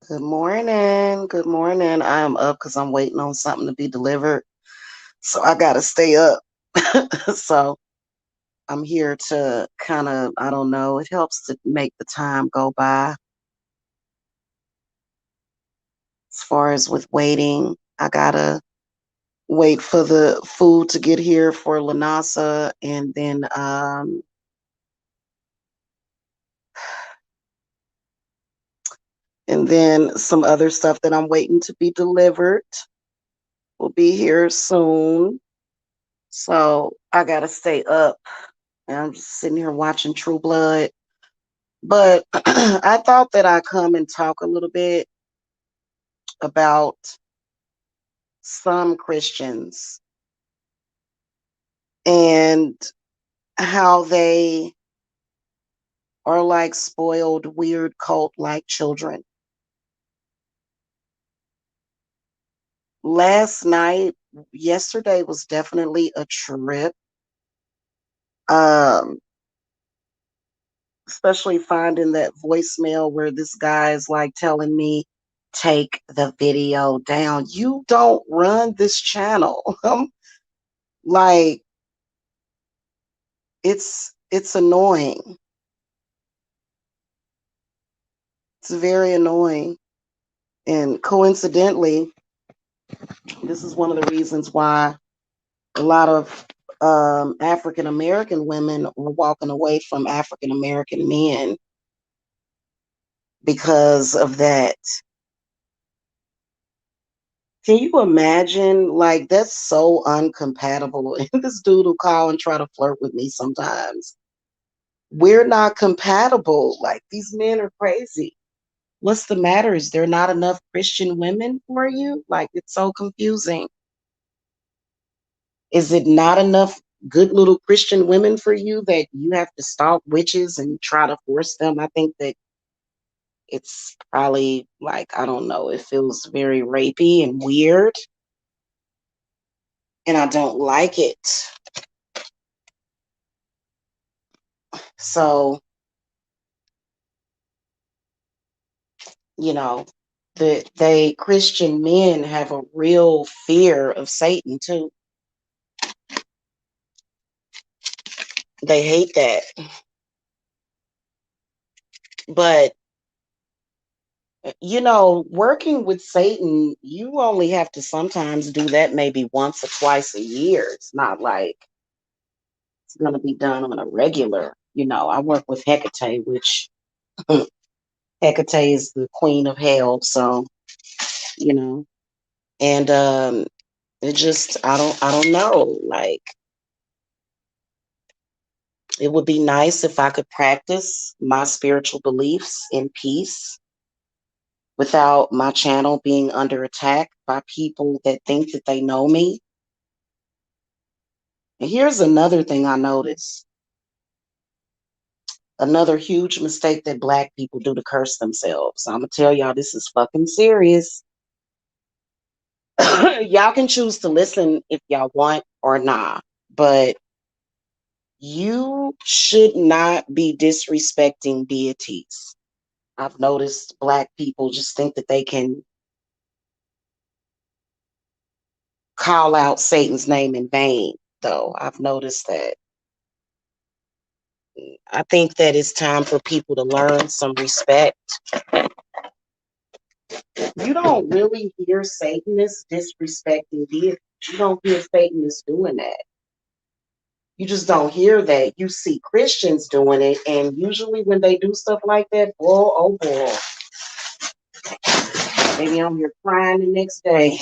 Good morning. Good morning. I am up because I'm waiting on something to be delivered. So I got to stay up. So I'm here to kind of, I don't know, it helps to make the time go by. As far as with waiting, I got to wait for the food to get here for Lanasa and then some other stuff that I'm waiting to be delivered will be here soon. So I got to stay up. And I'm just sitting here watching True Blood. But I thought that I'd come and talk a little bit about some Christians and how they are like spoiled, weird cult like children. Yesterday was definitely a trip. Um, Especially finding that voicemail where this guy is like telling me, take the video down. You don't run this channel. Like, it's annoying. It's very annoying. And coincidentally, this is one of the reasons why a lot of African American women are walking away from African American men because of that. Can you imagine? Like, that's so uncompatible. And this dude will call and try to flirt with me sometimes. We're not compatible. Like, these men are crazy. What's the matter? Is there not enough Christian women for you? Like, it's so confusing. Is it not enough good little Christian women for you that you have to stalk witches and try to force them? I think that it's probably like, I don't know, it feels very rapey and weird, and I don't like it. So, you know, they Christian men have a real fear of Satan too. They hate that. But working with Satan, you only have to sometimes do that maybe once or twice a year. It's not like it's going to be done on a regular. I work with Hecate, which Hecate is the queen of hell. So, you know, and it just, I don't know. Like, it would be nice if I could practice my spiritual beliefs in peace without my channel being under attack by people that think that they know me. And here's another thing I noticed. Another huge mistake that Black people do to curse themselves. I'm going to tell y'all, this is fucking serious. Y'all can choose to listen if y'all want or not, but you should not be disrespecting deities. I've noticed Black people just think that they can call out Satan's name in vain, though. I've noticed that. I think that it's time for people to learn some respect. You don't really hear Satanists disrespecting deities. You don't hear Satanists doing that. You just don't hear that. You see Christians doing it, and usually when they do stuff like that, boy, oh boy, maybe I'm here crying the next day.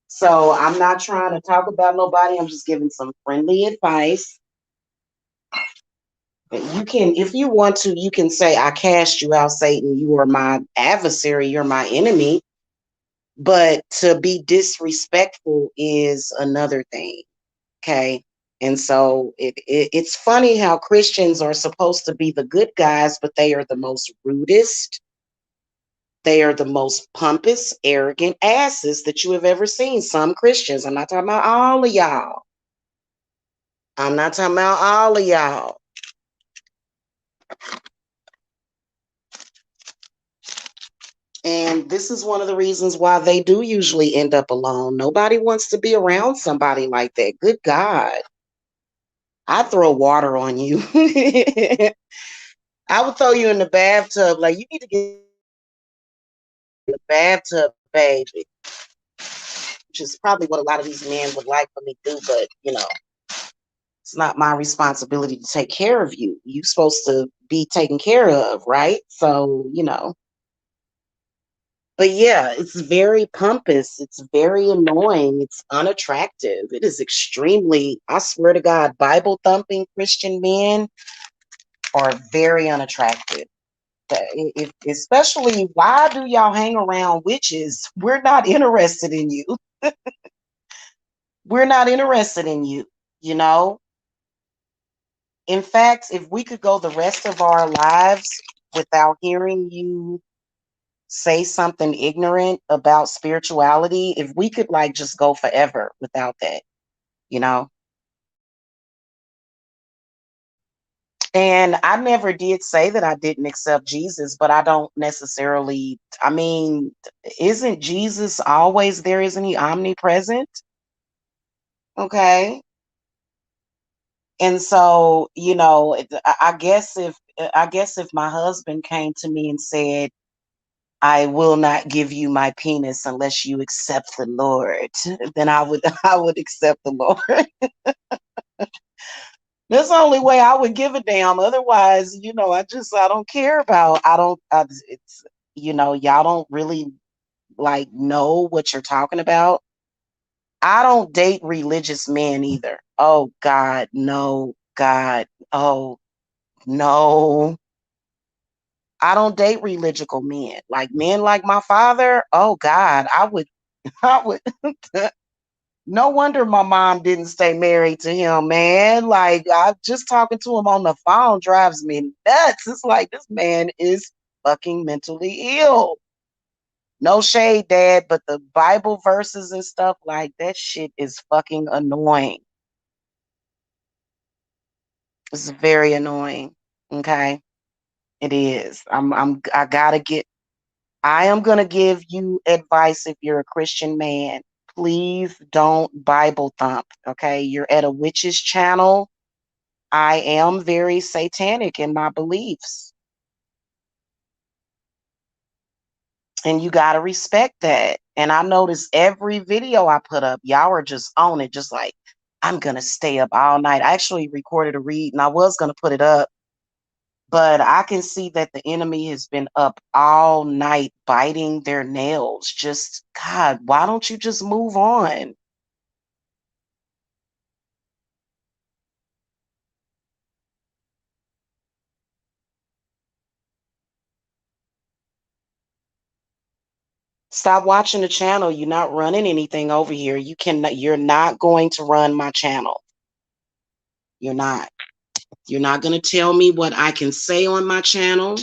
So I'm not trying to talk about nobody. I'm just giving some friendly advice. You can, if you want to, you can say, I cast you out, Satan. You are my adversary. You're my enemy. But to be disrespectful is another thing. Okay. And so it's funny how Christians are supposed to be the good guys, but they are the most rudest. They are the most pompous, arrogant asses that you have ever seen. Some Christians. I'm not talking about all of y'all. I'm not talking about all of y'all. And this is one of the reasons why they do usually end up alone. Nobody wants to be around somebody like that. Good God. I throw water on you. I would throw you in the bathtub. Like, you need to get in the bathtub, baby. Which is probably what a lot of these men would like for me to do, but it's not my responsibility to take care of you. You're supposed to be taken care of, right? So, but yeah, it's very pompous. It's very annoying. It's unattractive. It is extremely, I swear to God, Bible thumping Christian men are very unattractive. Especially, why do y'all hang around witches? We're not interested in you. We're not interested in you, you know? In fact, if we could go the rest of our lives without hearing you say something ignorant about spirituality, if we could like just go forever without that, you know? And I never did say that I didn't accept Jesus, but I don't necessarily, I mean, isn't Jesus always there? Isn't he omnipresent? Okay. And so, I guess if my husband came to me and said, I will not give you my penis unless you accept the Lord, then I would I would accept the Lord. That's the only way I would give a damn. Otherwise, I don't care about, it's, y'all don't really like know what you're talking about. I don't date religious men either. Oh God, no, God, oh no. I don't date religious men. Like men like my father, oh God, I would no wonder my mom didn't stay married to him, man. Like, I just talking to him on the phone drives me nuts. It's like this man is fucking mentally ill. No shade, Dad, but the Bible verses and stuff like that shit is fucking annoying. It's very annoying. Okay. It is. I am gonna give you advice if you're a Christian man. Please don't Bible thump. Okay. You're at a witch's channel. I am very satanic in my beliefs. And you got to respect that. And I notice every video I put up, y'all are just on it, just like, I'm going to stay up all night. I actually recorded a read and I was going to put it up, but I can see that the enemy has been up all night biting their nails. Just, God, why don't you just move on? Stop watching the channel. You're not running anything over here. You're not going to run my channel. You're not. You're not going to tell me what I can say on my channel.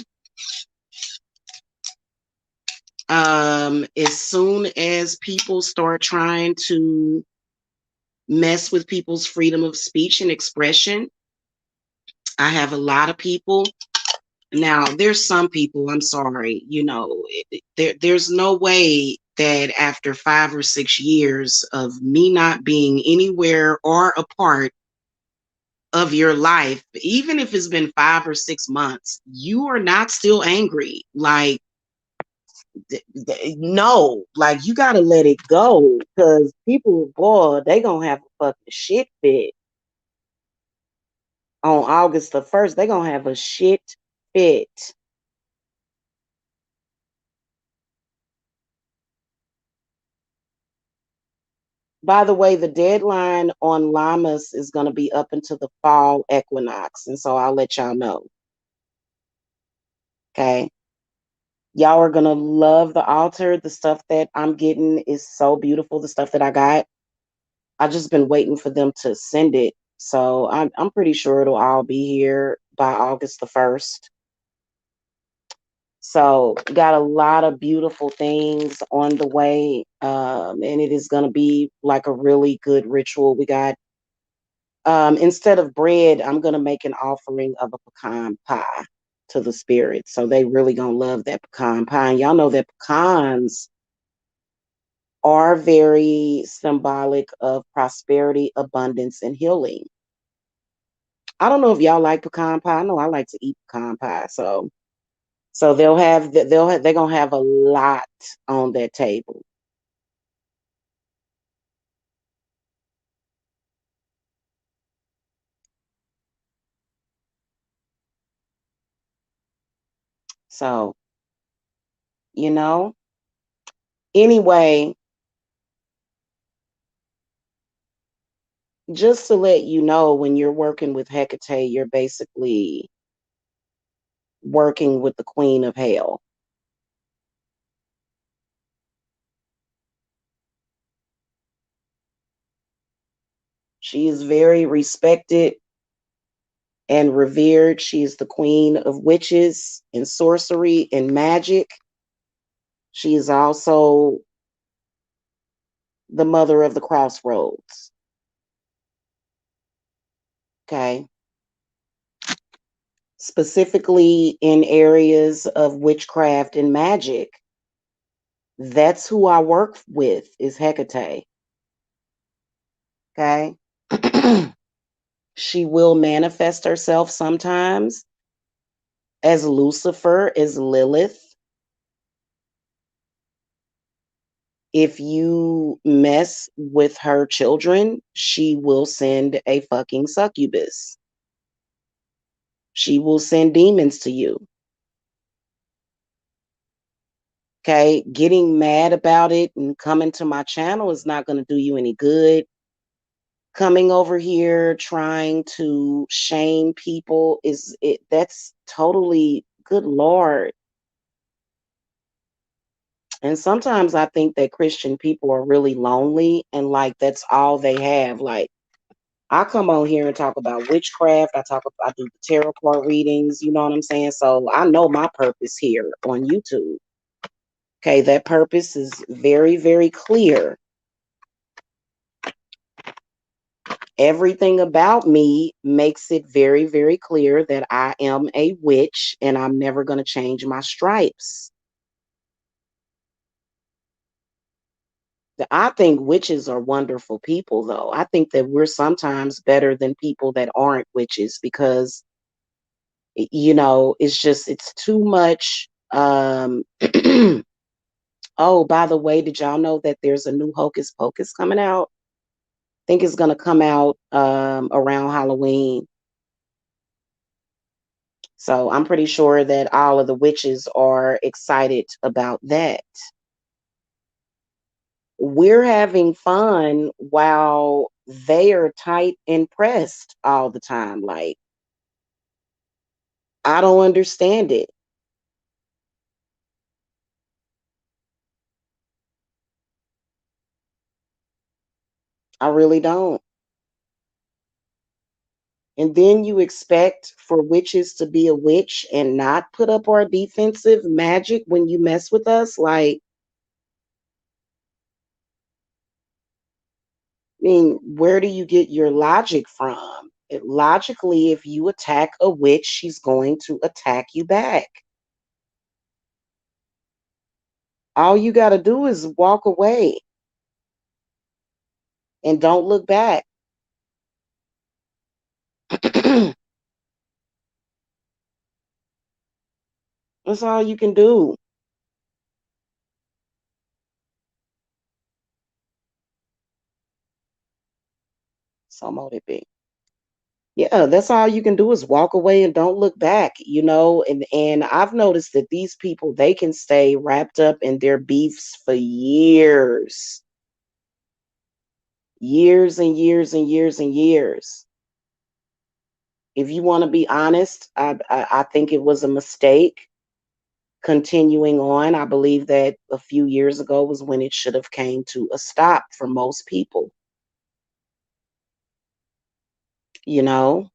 As soon as people start trying to mess with people's freedom of speech and expression, I have a lot of people. Now, there's some people, I'm sorry, there's no way that after 5 or 6 years of me not being anywhere or a part of your life, even if it's been 5 or 6 months, you are not still angry. Like, no, like you gotta let it go because people, boy, they gonna have a fucking shit fit on August the 1st. They gonna have a shit fit. By the way, the deadline on llamas is gonna be up until the fall equinox, and so I'll let y'all know. Okay, y'all are gonna love the altar. The stuff that I'm getting is so beautiful. The stuff that I got, I just been waiting for them to send it. So I'm pretty sure it'll all be here by August the 1st. So got a lot of beautiful things on the way. And it is gonna be like a really good ritual. We got instead of bread, I'm gonna make an offering of a pecan pie to the spirits. So they really gonna love that pecan pie. And y'all know that pecans are very symbolic of prosperity, abundance, and healing. I don't know if y'all like pecan pie. I know I like to eat pecan pie. So they're gonna have a lot on that table. So, you know, anyway, just to let you know, when you're working with Hecate, you're basically working with the queen of hell. She is very respected and revered. She is the queen of witches and sorcery and magic. She is also the mother of the crossroads. Okay. Specifically in areas of witchcraft and magic. That's who I work with, is Hecate. Okay. She will manifest herself sometimes as Lucifer, as Lilith. If you mess with her children, she will send a fucking succubus. She will send demons to you. Okay. Getting mad about it and coming to my channel is not going to do you any good. Coming over here trying to shame people that's totally, good Lord. And sometimes I think that Christian people are really lonely and like that's all they have. Like, I come on here and talk about witchcraft. I do the tarot card readings, you know what I'm saying? So I know my purpose here on YouTube. Okay, that purpose is very, very clear. Everything about me makes it very, very clear that I am a witch and I'm never going to change my stripes. I think witches are wonderful people, though. I think that we're sometimes better than people that aren't witches because, it's too much. Oh, by the way, did y'all know that there's a new Hocus Pocus coming out? I think it's going to come out around Halloween. So I'm pretty sure that all of the witches are excited about that. We're having fun while they are tight and pressed all the time. Like, I don't understand it. I really don't. And then you expect for witches to be a witch and not put up our defensive magic when you mess with us? Like, I mean, where do you get your logic from? Logically, if you attack a witch, she's going to attack you back. All you got to do is walk away and don't look back. That's all you can do. So mote it be. Yeah, that's all you can do is walk away and don't look back, and I've noticed that these people, they can stay wrapped up in their beefs for years. Years and years and years and years. If you want to be honest, I think it was a mistake continuing on. I believe that a few years ago was when it should have came to a stop for most people. You know,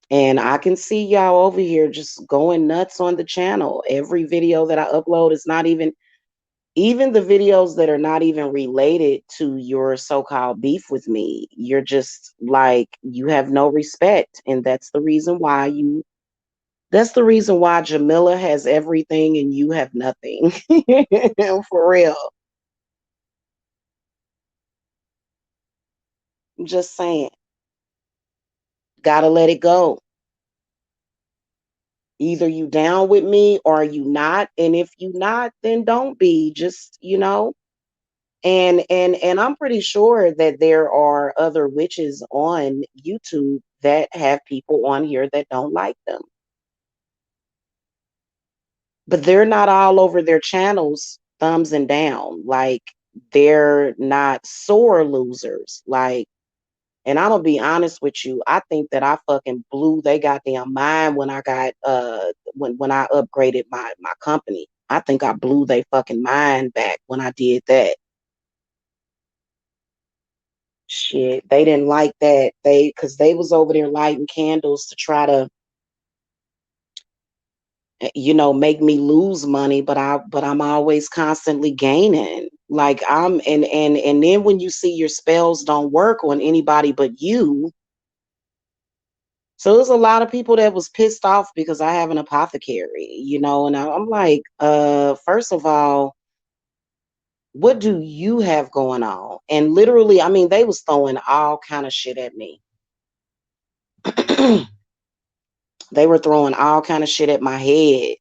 and I can see y'all over here just going nuts on the channel. Every video that I upload is not even the videos that are not even related to your so-called beef with me. You're just like, you have no respect. And that's the reason why That's the reason why Jamila has everything and you have nothing. For real. I'm just saying. Gotta let it go. Either you down with me or you not. And if you not, then don't be. Just, and I'm pretty sure that there are other witches on YouTube that have people on here that don't like them. But they're not all over their channels thumbs and down. Like, they're not sore losers. Like, and I'm gonna be honest with you, I think that I fucking blew they goddamn mind when I got when I upgraded my company. I think I blew they fucking mind back when I did that. Shit, they didn't like that. Cause they was over there lighting candles to try to make me lose money, but I'm always constantly gaining. Like, and then when you see your spells don't work on anybody but you. So there's a lot of people that was pissed off because I have an apothecary, and I'm like, first of all, what do you have going on? And literally, I mean, they was throwing all kind of shit at me. They were throwing all kind of shit at my head.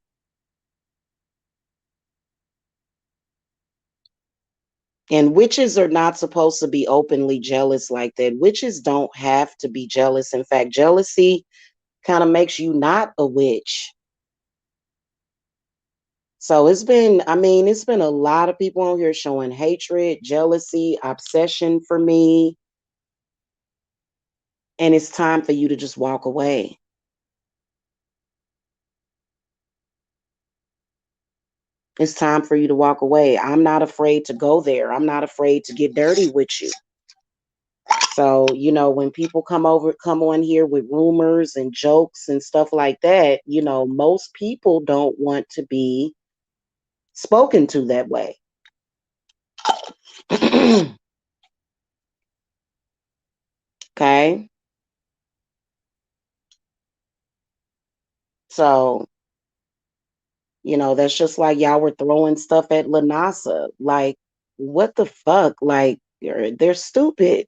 And witches are not supposed to be openly jealous like that. Witches don't have to be jealous. In fact, jealousy kind of makes you not a witch. So it's been a lot of people on here showing hatred, jealousy, obsession for me. And it's time for you to just walk away. It's time for you to walk away. I'm not afraid to go there. I'm not afraid to get dirty with you. So, when people come on here with rumors and jokes and stuff like that, most people don't want to be spoken to that way. Okay. So, that's just like y'all were throwing stuff at Lanasa. Like, what the fuck? Like, they're stupid.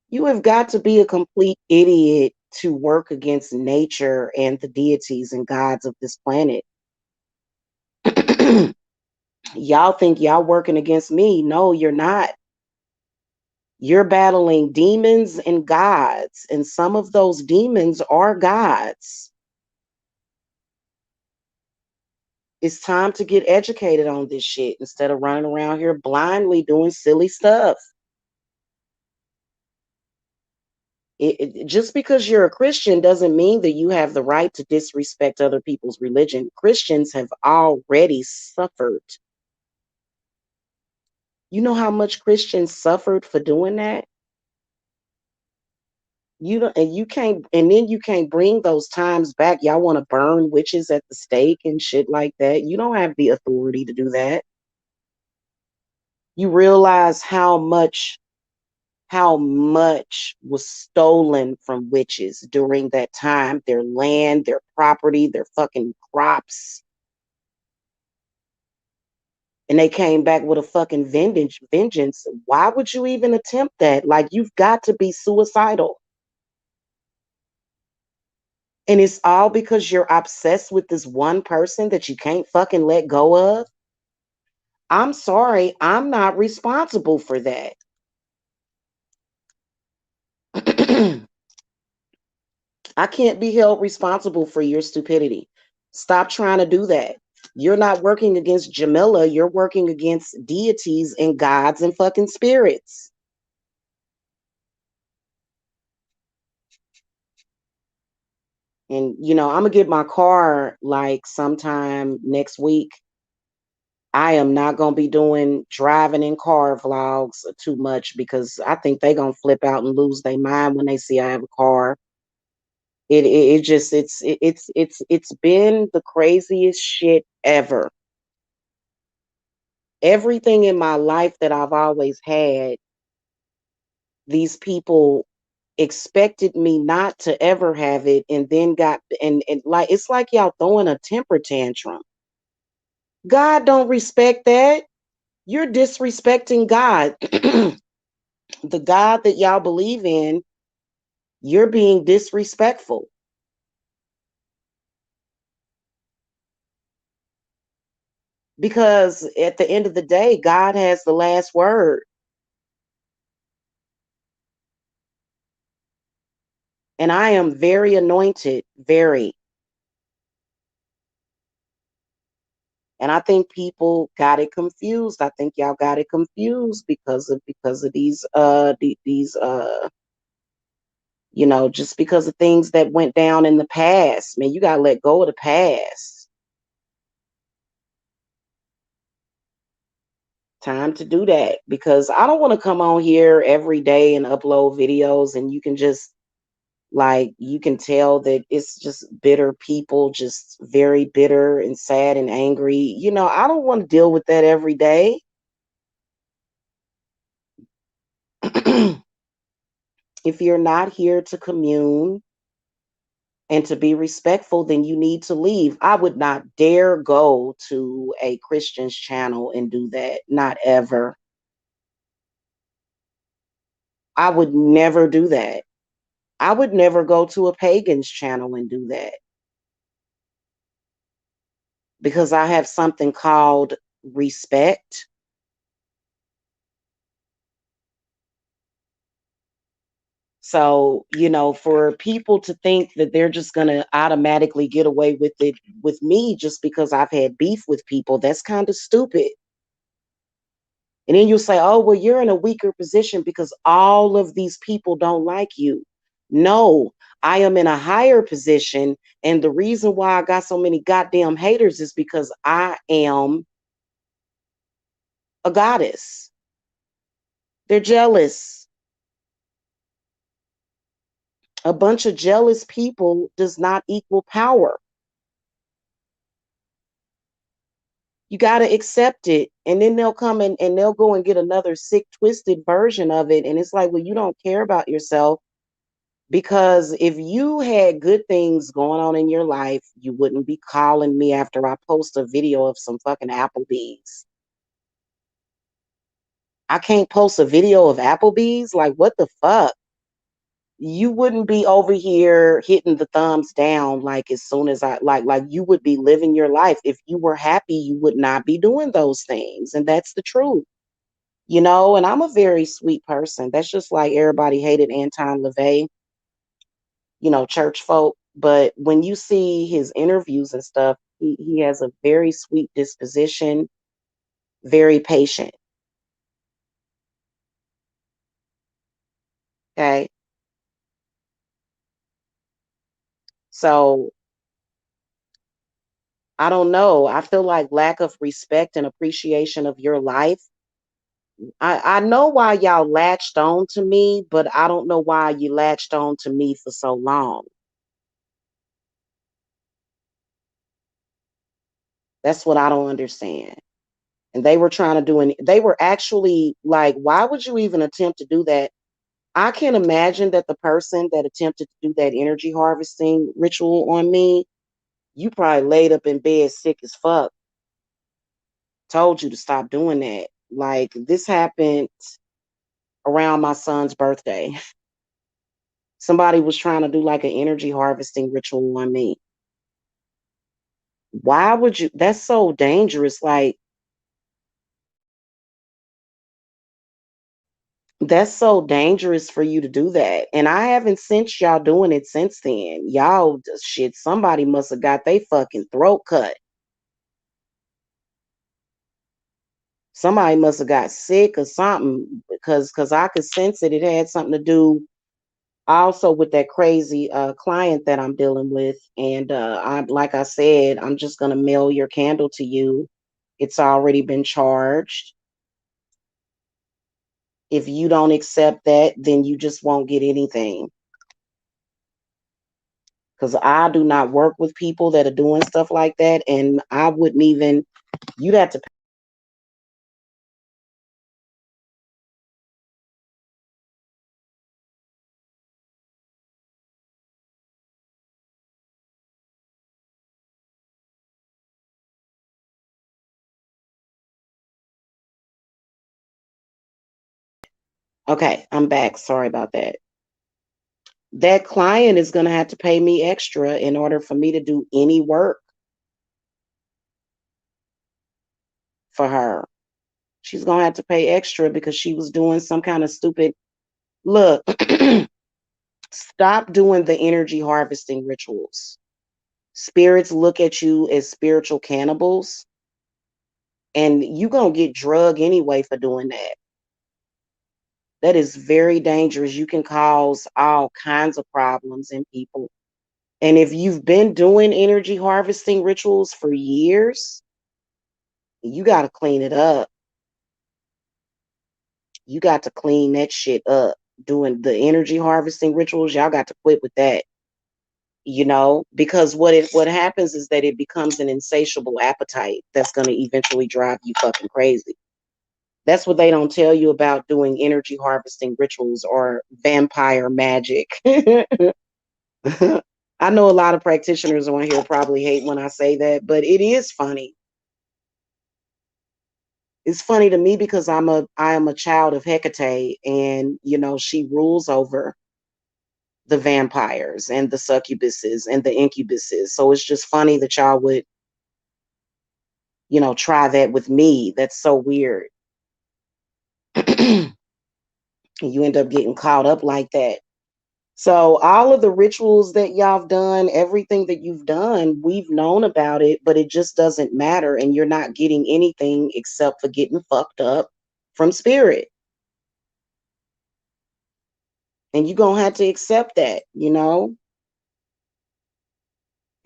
You have got to be a complete idiot to work against nature and the deities and gods of this planet. Y'all think y'all working against me. No, you're not. You're battling demons and gods, and some of those demons are gods. It's time to get educated on this shit instead of running around here blindly doing silly stuff. Just because you're a Christian doesn't mean that you have the right to disrespect other people's religion. Christians have already suffered. You know how much Christians suffered for doing that? You don't, and you can't, and then you can't bring those times back. Y'all want to burn witches at the stake and shit like that. You don't have the authority to do that. You realize how much was stolen from witches during that time, their land, their property, their fucking crops. And they came back with a fucking vengeance. Why would you even attempt that? Like, you've got to be suicidal. And it's all because you're obsessed with this one person that you can't fucking let go of. I'm sorry, I'm not responsible for that. I can't be held responsible for your stupidity. Stop trying to do that. You're not working against Jamila, you're working against deities and gods and fucking spirits. And I'm gonna get my car like sometime next week. I am not gonna be doing driving in car vlogs too much because I think they're gonna flip out and lose their mind when they see I have a car. It just it's been the craziest shit ever. Everything in my life that I've always had, these people expected me not to ever have it, and then got and like it's like y'all throwing a temper tantrum. God don't respect that. You're disrespecting God. The God that y'all believe in, you're being disrespectful. Because at the end of the day, God has the last word. And I am very anointed, very. And I think people got it confused. I think y'all got it confused because of these just because of things that went down in the past. Man, you gotta let go of the past. Time to do that, because I don't want to come on here every day and upload videos and you can just like you can tell that it's just bitter people, just very bitter and sad and angry. I don't want to deal with that every day. If you're not here to commune and to be respectful, then you need to leave. I would not dare go to a Christian's channel and do that. Not ever. I would never do that. I would never go to a pagan's channel and do that, because I have something called respect. So, for people to think that they're just going to automatically get away with it with me just because I've had beef with people, that's kind of stupid. And then you'll say, oh, well, you're in a weaker position because all of these people don't like you. No, I am in a higher position. And the reason why I got so many goddamn haters is because I am a goddess. They're jealous. A bunch of jealous people does not equal power. You got to accept it. And then they'll come in and they'll go and get another sick, twisted version of it. And it's like, well, you don't care about yourself, because if you had good things going on in your life, you wouldn't be calling me after I post a video of some fucking Applebee's. I can't post a video of Applebee's? Like, what the fuck? You wouldn't be over here hitting the thumbs down like as soon as like you would be living your life. If you were happy, you would not be doing those things. And that's the truth. And I'm a very sweet person. That's just like everybody hated Anton LaVey, church folk. But when you see his interviews and stuff, he has a very sweet disposition, very patient. Okay. So I don't know. I feel like lack of respect and appreciation of your life. I know why y'all latched on to me, but I don't know why you latched on to me for so long. That's what I don't understand. And they were trying to do, and they were actually like, why would you even attempt to do that? I can imagine that the person that attempted to do that energy harvesting ritual on me, you probably laid up in bed sick as fuck, told you to stop doing that. Like, this happened around my son's birthday. Somebody was trying to do like an energy harvesting ritual on me. Why would you? That's so dangerous. Like, that's so dangerous for you to do that. And I haven't seen y'all doing it since then. Y'all, shit, somebody must have got they fucking throat cut. Somebody must have got sick or something, because I could sense it. It had something to do also with that crazy client that I'm dealing with. And like I said, I'm just gonna mail your candle to you. It's already been charged. If you don't accept that, then you just won't get anything. Because I do not work with people that are doing stuff like that, and I wouldn't even. You'd have to Okay, I'm back. Sorry about that. That client is going to have to pay me extra in order for me to do any work for her. She's going to have to pay extra because she was doing some kind of stupid look. Stop doing the energy harvesting rituals. Spirits look at you as spiritual cannibals, and you going to get drug anyway for doing that. That is very dangerous. You can cause all kinds of problems in people. And if you've been doing energy harvesting rituals for years, you got to clean it up. You got to clean that shit up. Doing the energy harvesting rituals, y'all got to quit with that. Because what happens is that it becomes an insatiable appetite that's going to eventually drive you fucking crazy. That's what they don't tell you about doing energy harvesting rituals or vampire magic. I know a lot of practitioners on here probably hate when I say that, but it is funny. It's funny to me because I am a child of Hecate, and she rules over the vampires and the succubuses and the incubuses. So it's just funny that y'all would, try that with me. That's so weird. You end up getting caught up like that. So all of the rituals that y'all have done, everything that you've done, we've known about it, but it just doesn't matter. And you're not getting anything except for getting fucked up from spirit. And you're going to have to accept that.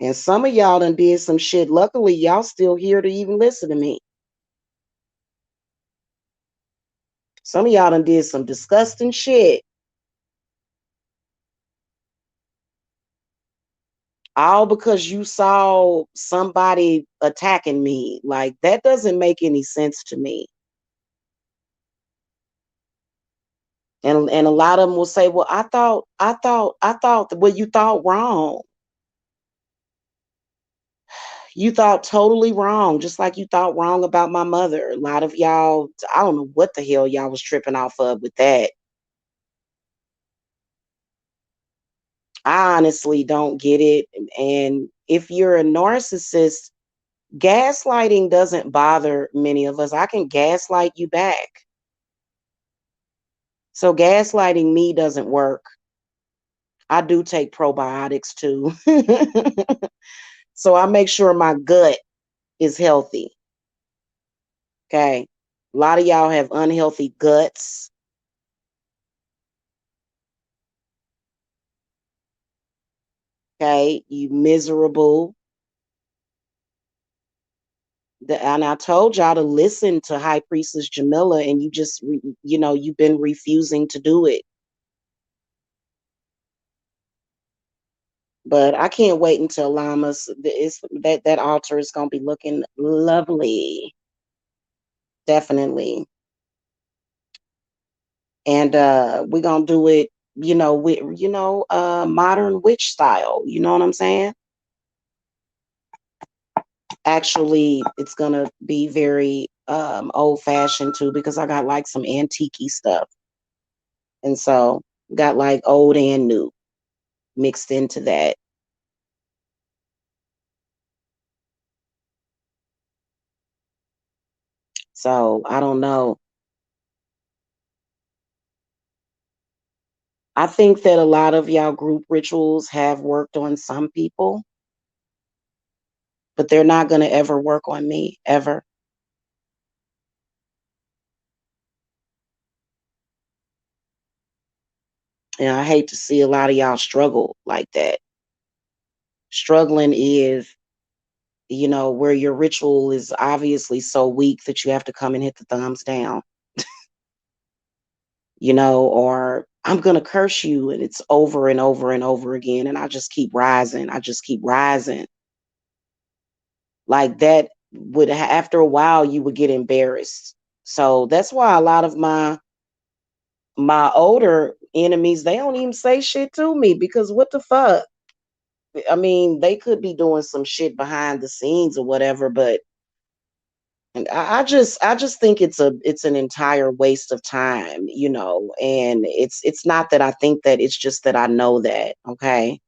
And some of y'all done did some shit. Luckily, y'all still here to even listen to me. Some of y'all done did some disgusting shit. All because you saw somebody attacking me. Like, that doesn't make any sense to me. And a lot of them will say, well, well, you thought wrong. You thought totally wrong, just like you thought wrong about my mother. A lot of y'all, I don't know what the hell y'all was tripping off of with that. I honestly don't get it. And if you're a narcissist, gaslighting doesn't bother many of us. I can gaslight you back. So gaslighting me doesn't work. I do take probiotics too. So I make sure my gut is healthy. Okay. A lot of y'all have unhealthy guts. Okay. You miserable. And I told y'all to listen to High Priestess Jamila, and you just, you've been refusing to do it. But I can't wait until Llamas. That altar is gonna be looking lovely, definitely. And we're gonna do it, with modern witch style. You know what I'm saying? Actually, it's gonna be very old fashioned too, because I got like some antique stuff, and so got like old and new mixed into that. So I don't know. I think that a lot of y'all group rituals have worked on some people, but they're not going to ever work on me, ever. And I hate to see a lot of y'all struggle like that. Struggling is, where your ritual is obviously so weak that you have to come and hit the thumbs down, or I'm going to curse you. And it's over and over and over again. And I just keep rising. I just keep rising. Like that would, after a while, you would get embarrassed. So that's why a lot of my older enemies, they don't even say shit to me, because what the fuck? I mean, they could be doing some shit behind the scenes or whatever, but And I just think it's an entire waste of time, you know, and it's not that I think that, it's just that I know that, okay?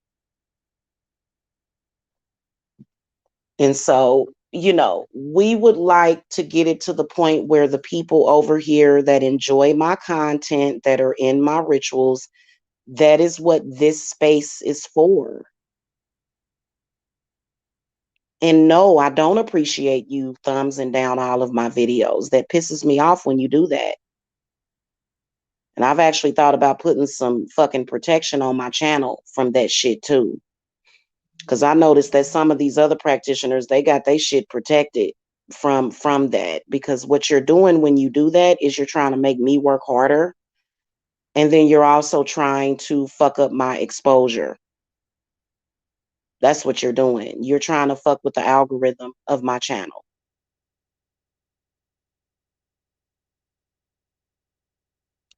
And so, you know, we would like to get it to the point where the people over here that enjoy my content, that are in my rituals, that is what this space is for. And no, I don't appreciate you thumbsing down all of my videos. That pisses me off when you do that. And I've actually thought about putting some fucking protection on my channel from that shit too. Cause I noticed that some of these other practitioners, they got their shit protected from that. Because what you're doing when you do that is you're trying to make me work harder. And then you're also trying to fuck up my exposure. That's what you're doing. You're trying to fuck with the algorithm of my channel.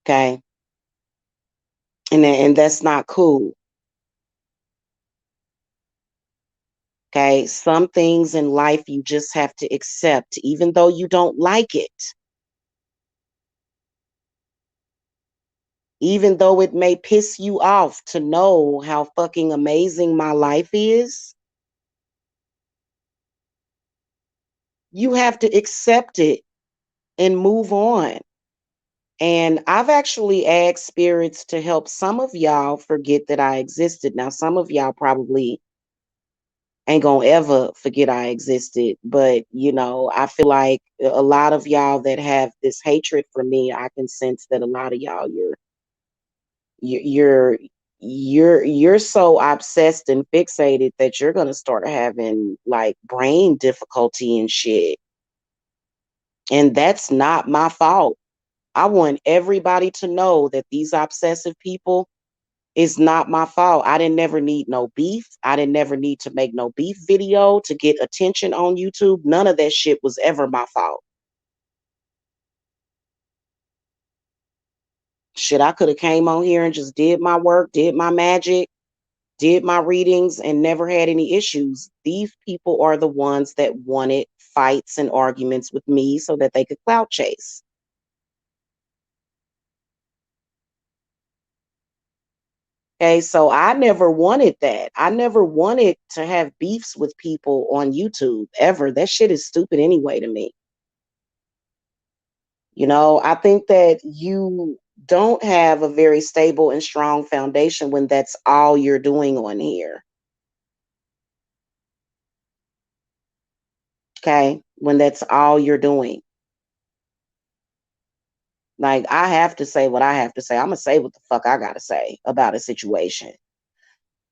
Okay. And that's not cool. Okay. Some things in life you just have to accept, even though you don't like it. Even though it may piss you off to know how fucking amazing my life is, you have to accept it and move on. And I've actually asked spirits to help some of y'all forget that I existed. Now, some of y'all probably ain't gonna ever forget I existed, but you know, I feel like a lot of y'all that have this hatred for me, I can sense that a lot of y'all, you're you're so obsessed and fixated that you're gonna start having like brain difficulty and shit. And that's not my fault. I want everybody to know that these obsessive people is not my fault. I didn't never need no beef. I didn't never need to make no beef video to get attention on YouTube. None of that shit was ever my fault. Shit, I could have came on here and just did my work, did my magic, did my readings, and never had any issues. These people are the ones that wanted fights and arguments with me so that they could clout chase. Okay, so I never wanted that. I never wanted to have beefs with people on YouTube ever. That shit is stupid anyway to me. You know, I think that you don't have a very stable and strong foundation when that's all you're doing on here. Okay, when that's all you're doing. Like, I have to say what I have to say. I'm going to say what the fuck I got to say about a situation.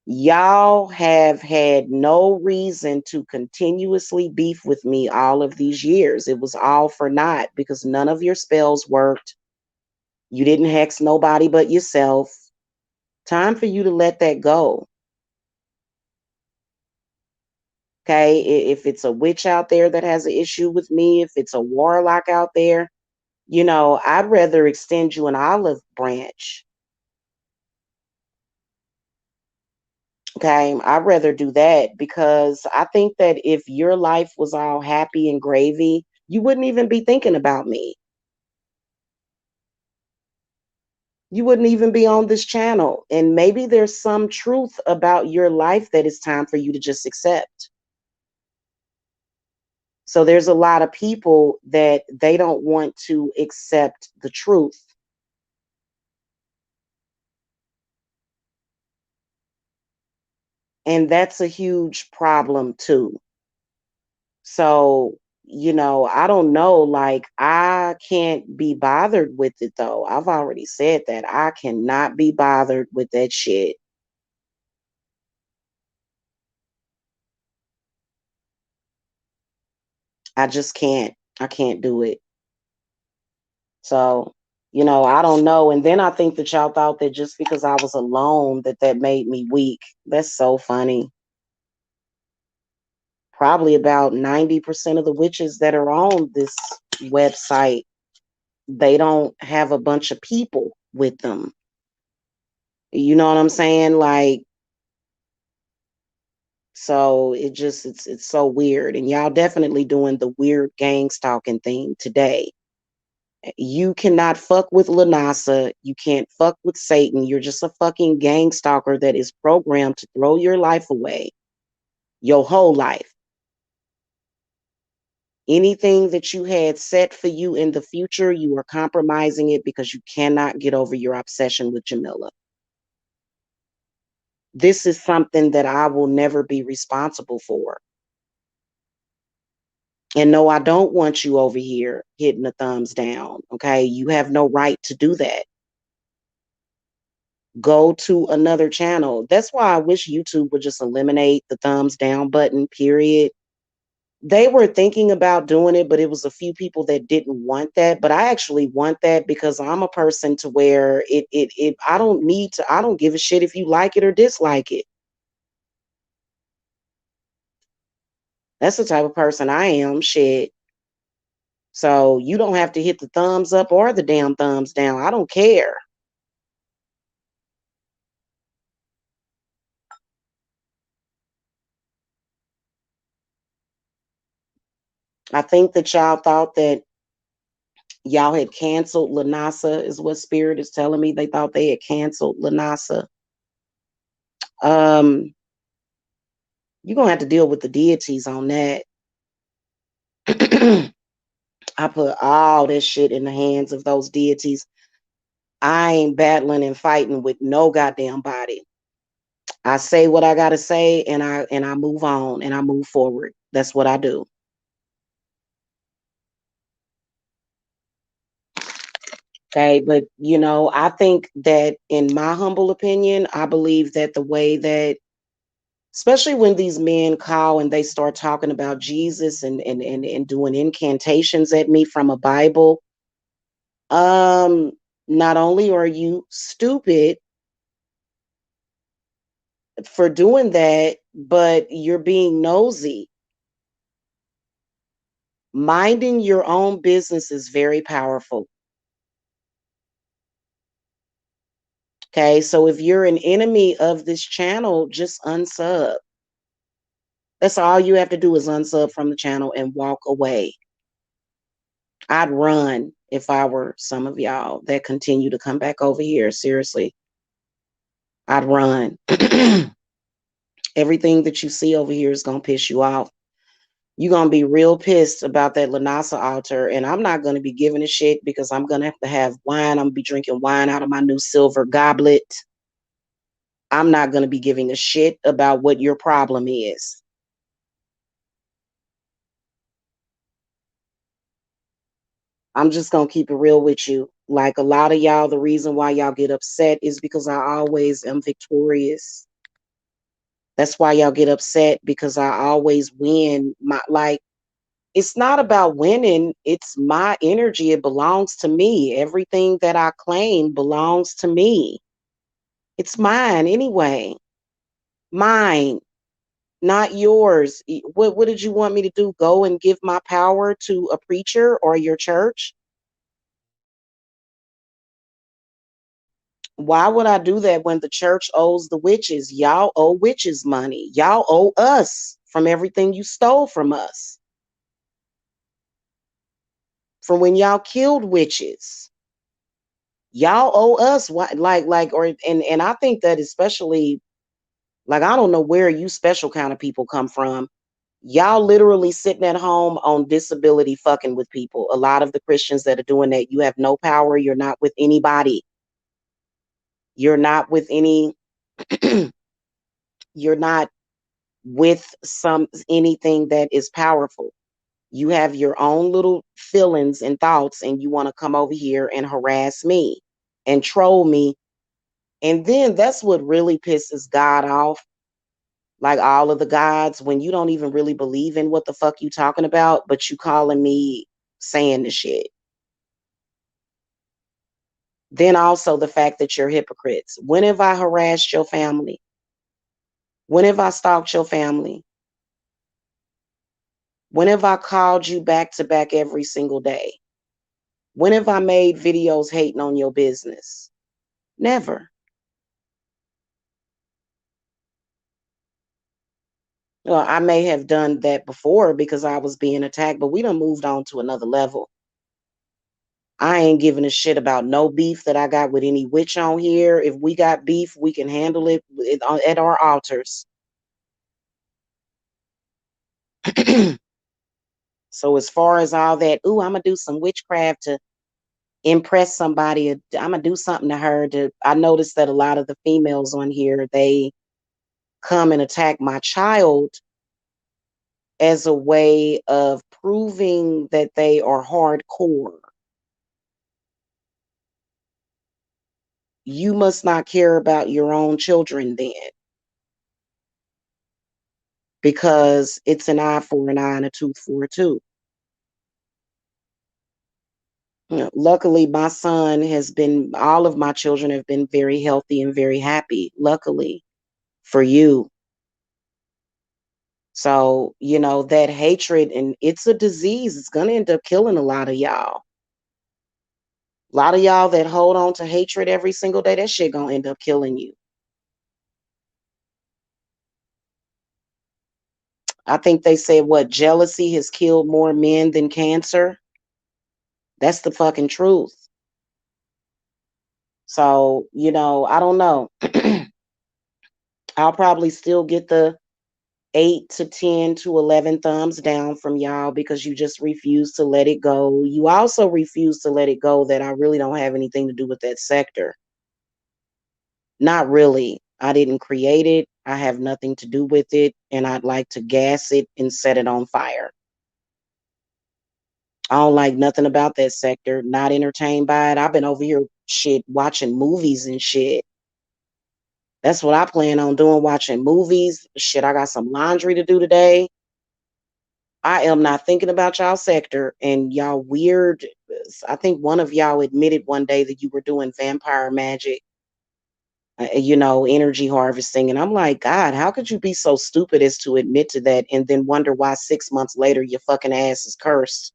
Y'all have had no reason to continuously beef with me all of these years. It was all for naught because none of your spells worked. You didn't hex nobody but yourself. Time for you to let that go. Okay, if it's a witch out there that has an issue with me, if it's a warlock out there, you know, I'd rather extend you an olive branch. Okay, I'd rather do that because I think that if your life was all happy and gravy, you wouldn't even be thinking about me. You wouldn't even be on this channel. And maybe there's some truth about your life that it's time for you to just accept. So there's a lot of people that they don't want to accept the truth. And that's a huge problem too. So, you know, I don't know, like I can't be bothered with it though. I've already said that. I cannot be bothered with that shit. I just can't. I can't do it. So, you know, I don't know. And then I think that y'all thought that just because I was alone that that made me weak. That's so funny. Probably about 90% of the witches that are on this website, they don't have a bunch of people with them. You know what I'm saying? Like, So it's so weird. And y'all definitely doing the weird gang stalking thing today. You cannot fuck with Lanasa. You can't fuck with Satan. You're just a fucking gang stalker that is programmed to throw your life away, your whole life. Anything that you had set for you in the future, you are compromising it because you cannot get over your obsession with Jamila. This is something that I will never be responsible for. And no, I don't want you over here hitting the thumbs down. Okay. You have no right to do that. Go to another channel. That's why I wish YouTube would just eliminate the thumbs down button, period. They were thinking about doing it, but it was a few people that didn't want that. But I actually want that because I'm a person to where I don't need to, I don't give a shit if you like it or dislike it. That's the type of person I am, shit. So you don't have to hit the thumbs up or the damn thumbs down. I don't care. I think that y'all thought that y'all had canceled Lanasa, is what Spirit is telling me. They thought they had canceled Lanasa. You're gonna have to deal with the deities on that. I put all this shit in the hands of those deities. I ain't battling and fighting with no goddamn body. I say what I gotta say, and I move on and I move forward. That's what I do. Okay, but I think that in my humble opinion, I believe that the way that, especially when these men call and they start talking about Jesus and doing incantations at me from a Bible, um, not only are you stupid for doing that, but you're being nosy. Minding your own business is very powerful. Okay, so if you're an enemy of this channel, just unsub. That's all you have to do is unsub from the channel and walk away. I'd run if I were some of y'all that continue to come back over here. Seriously, I'd run. Everything that you see over here is going to piss you off. You're going to be real pissed about that Lanasa altar. And I'm not going to be giving a shit because I'm going to have wine. I'm going to be drinking wine out of my new silver goblet. I'm not going to be giving a shit about what your problem is. I'm just going to keep it real with you. Like a lot of y'all, the reason why y'all get upset is because I always am victorious. That's why y'all get upset, because I always win. It's not about winning. It's my energy. It belongs to me. Everything that I claim belongs to me. It's mine anyway. Mine, not yours. What did you want me to do? Go and give my power to a preacher or your church? Why would I do that when the church owes the witches? Y'all owe witches money. Y'all owe us from everything you stole from us. From when y'all killed witches. Y'all owe us what, and I think that especially, like, I don't know where you special kind of people come from. Y'all literally sitting at home on disability fucking with people. A lot of the Christians that are doing that, you have no power. You're not with anybody. You're not with any, you're not with anything that is powerful. You have your own little feelings and thoughts, and you want to come over here and harass me and troll me. And then that's what really pisses God off. Like all of the gods, when you don't even really believe in what the fuck you talking about, but you calling me saying the shit. Then also the fact that you're hypocrites. When have I harassed your family? When have I stalked your family? When have I called you back to back every single day? When have I made videos hating on your business? Never. Well, I may have done that before because I was being attacked, but we done moved on to another level. I ain't giving a shit about no beef that I got with any witch on here. If we got beef, we can handle it at our altars. So as far as all that, ooh, I'm gonna do some witchcraft to impress somebody. I'm gonna do something to her. I noticed that a lot of the females on here, they come and attack my child as a way of proving that they are hardcore. You must not care about your own children then, because it's an eye for an eye and a tooth for a tooth. Luckily, my son has been, all of my children have been very healthy and very happy, luckily for you. So, that hatred, and it's a disease, it's going to end up killing a lot of y'all. A lot of y'all that hold on to hatred every single day, that shit going to end up killing you. I think they said, what, jealousy has killed more men than cancer? That's the fucking truth. So, I don't know. I'll probably still get the 8 to 10 to 11 thumbs down from y'all because you just refuse to let it go. You also refuse to let it go that I really don't have anything to do with that sector. Not really. I didn't create it. I have nothing to do with it. And I'd like to gas it and set it on fire. I don't like nothing about that sector. Not entertained by it. I've been over here watching movies and shit. That's what I plan on doing, watching movies. Shit, I got some laundry to do today. I am not thinking about y'all sector and y'all weird. I think one of y'all admitted one day that you were doing vampire magic, energy harvesting. And I'm like, God, how could you be so stupid as to admit to that and then wonder why 6 months later your fucking ass is cursed?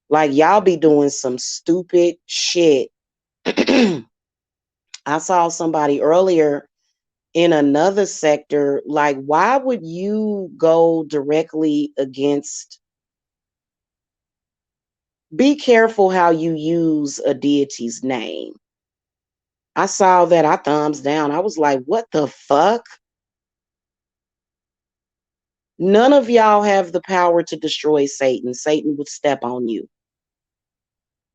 Like, y'all be doing some stupid shit. I saw somebody earlier in another sector. Like, why would you go directly against? Be careful how you use a deity's name. I saw that. I thumbs down. I was like, what the fuck? None of y'all have the power to destroy Satan. Satan would step on you.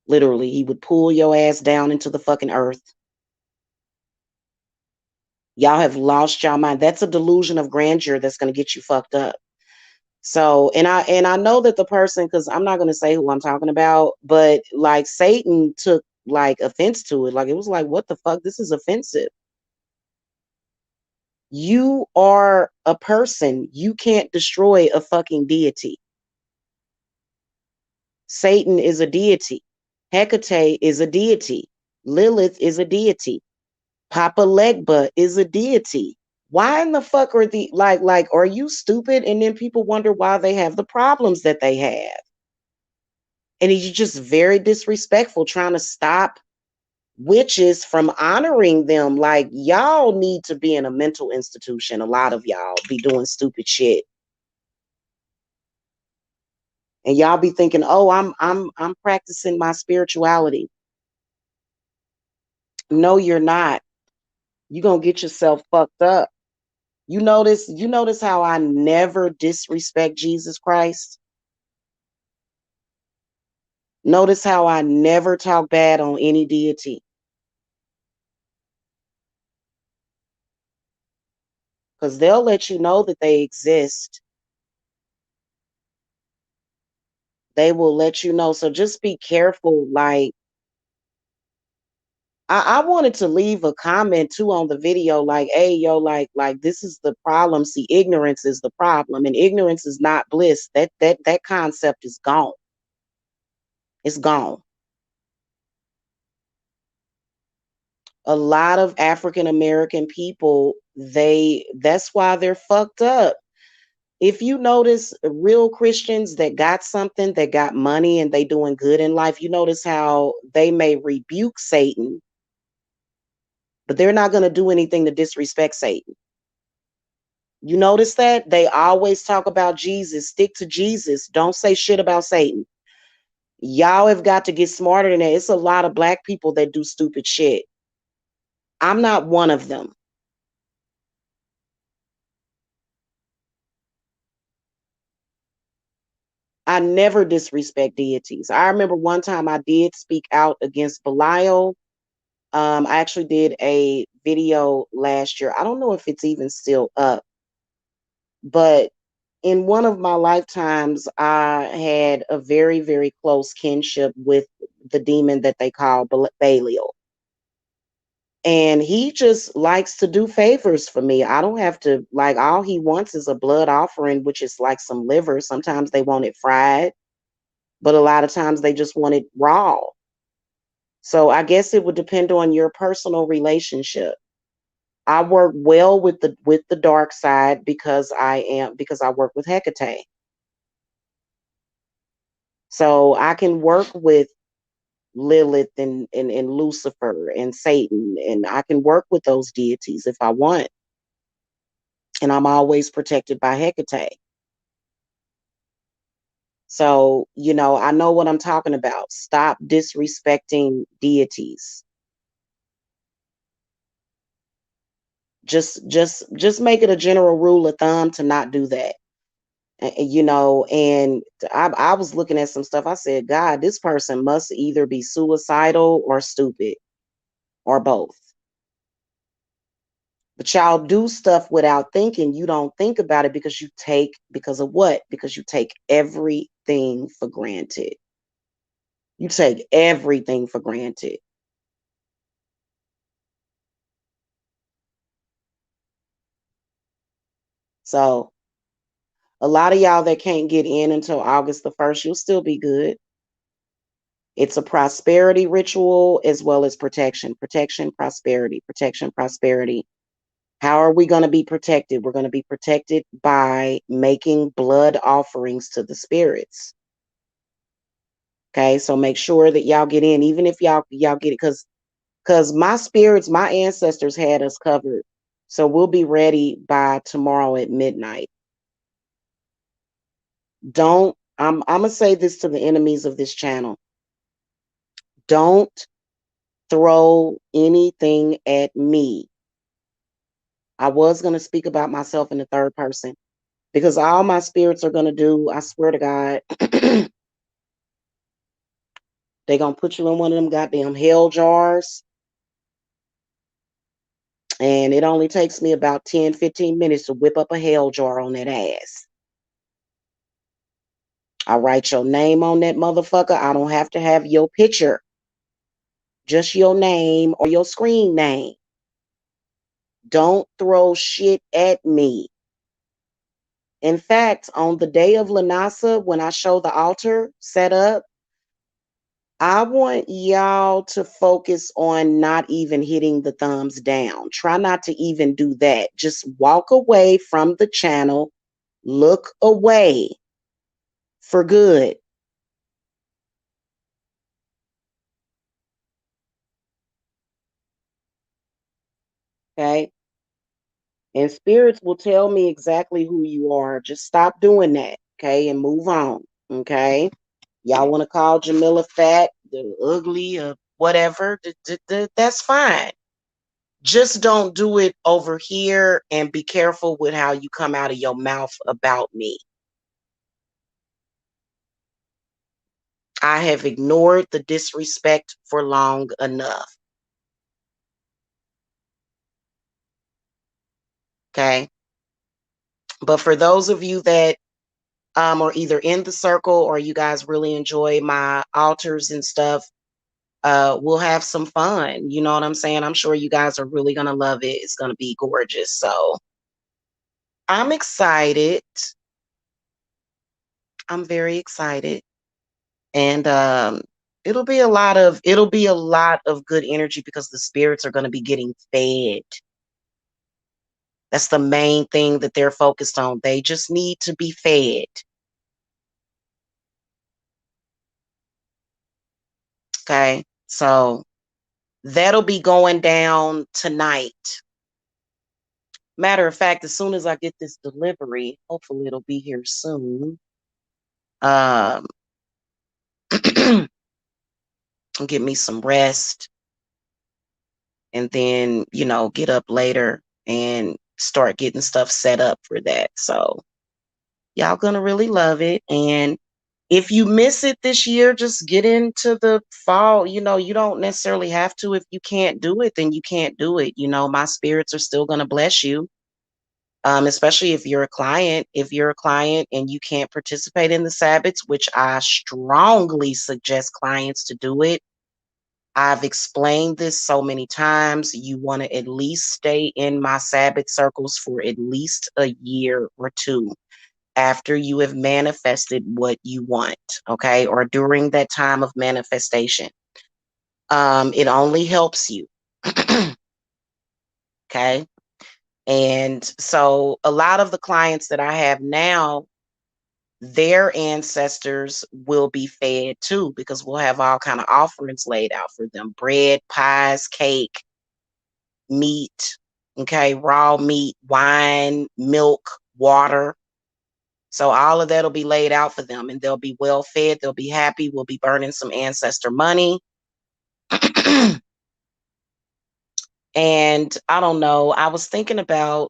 Literally, he would pull your ass down into the fucking earth. Y'all have lost y'all mind. That's a delusion of grandeur that's going to get you fucked up. So, and I know that the person, because I'm not going to say who I'm talking about, but like Satan took like offense to it. Like, it was like, what the fuck? This is offensive. You are a person. You can't destroy a fucking deity. Satan is a deity. Hecate is a deity. Lilith is a deity. Papa Legba is a deity. Why in the fuck are are you stupid? And then people wonder why they have the problems that they have. And he's just very disrespectful, trying to stop witches from honoring them. Like, y'all need to be in a mental institution. A lot of y'all be doing stupid shit. And y'all be thinking, oh, I'm practicing my spirituality. No, you're not. You're gonna get yourself fucked up. You notice how I never disrespect Jesus Christ? Notice how I never talk bad on any deity. Because they'll let you know that they exist. They will let you know. So just be careful. Like, I wanted to leave a comment too on the video, like, hey, yo, like this is the problem. See, ignorance is the problem, and ignorance is not bliss. That concept is gone. It's gone. A lot of African American people, that's why they're fucked up. If you notice real Christians that got something, that got money and they doing good in life, you notice how they may rebuke Satan, but they're not going to do anything to disrespect Satan. You notice that? They always talk about Jesus. Stick to Jesus. Don't say shit about Satan. Y'all have got to get smarter than that. It's a lot of black people that do stupid shit. I'm not one of them. I never disrespect deities. I remember one time I did speak out against Belial. I actually did a video last year. I don't know if it's even still up, but in one of my lifetimes, I had a very, very close kinship with the demon that they call Belial. And he just likes to do favors for me. I don't have to, like, all he wants is a blood offering, which is like some liver. Sometimes they want it fried, but a lot of times they just want it raw. So I guess it would depend on your personal relationship. I work well with the dark side because I work with Hecate. So I can work with Lilith and Lucifer and Satan, and I can work with those deities if I want. And I'm always protected by Hecate. So, I know what I'm talking about. Stop disrespecting deities. Just make it a general rule of thumb to not do that. And I was looking at some stuff. I said, God, this person must either be suicidal or stupid or both. But y'all do stuff without thinking. You don't think about it because of what? Because you take everything for granted. You take everything for granted. So a lot of y'all that can't get in until August the 1st, you'll still be good. It's a prosperity ritual as well as protection. Protection, prosperity, protection, prosperity. How are we going to be protected? We're going to be protected by making blood offerings to the spirits. Okay, so make sure that y'all get in, even if y'all get it, because my spirits, my ancestors had us covered. So we'll be ready by tomorrow at midnight. Don't I'm gonna say this to the enemies of this channel. Don't throw anything at me. I was gonna speak about myself in the third person because all my spirits are gonna do, I swear to God, they're gonna put you in one of them goddamn hell jars. And it only takes me about 10, 15 minutes to whip up a hell jar on that ass. I write your name on that motherfucker. I don't have to have your picture, just your name or your screen name. Don't throw shit at me. In fact, on the day of Lanasa, when I show the altar set up, I want y'all to focus on not even hitting the thumbs down. Try not to even do that. Just walk away from the channel, look away for good. Okay. And spirits will tell me exactly who you are. Just stop doing that. Okay. And move on. Okay. Y'all want to call Jamila fat, the ugly, or whatever. That's fine. Just don't do it over here and be careful with how you come out of your mouth about me. I have ignored the disrespect for long enough. Okay. But for those of you that are either in the circle or you guys really enjoy my altars and stuff, we'll have some fun. You know what I'm saying? I'm sure you guys are really gonna love it. It's gonna be gorgeous. So I'm excited. I'm very excited. And it'll be a lot of good energy because the spirits are gonna be getting fed. That's the main thing that they're focused on. They just need to be fed. Okay. So that'll be going down tonight. Matter of fact, as soon as I get this delivery, hopefully it'll be here soon. Um, get me some rest and then, get up later and start getting stuff set up for that. So y'all gonna really love it. And if you miss it this year, just get into the fall. You don't necessarily have to. If you can't do it, then you can't do it. My spirits are still gonna bless you. Especially if you're a client. If you're a client and you can't participate in the Sabbats, which I strongly suggest clients to do it. I've explained this so many times. You want to at least stay in my Sabbath circles for at least a year or two after you have manifested what you want, okay? Or during that time of manifestation. It only helps you, okay? And so a lot of the clients that I have now, their ancestors will be fed too, because we'll have all kind of offerings laid out for them: bread, pies, cake, meat, okay, raw meat, wine, milk, water. So all of that'll be laid out for them, and they'll be well fed. They'll be happy. We'll be burning some ancestor money. And I don't know, I was thinking about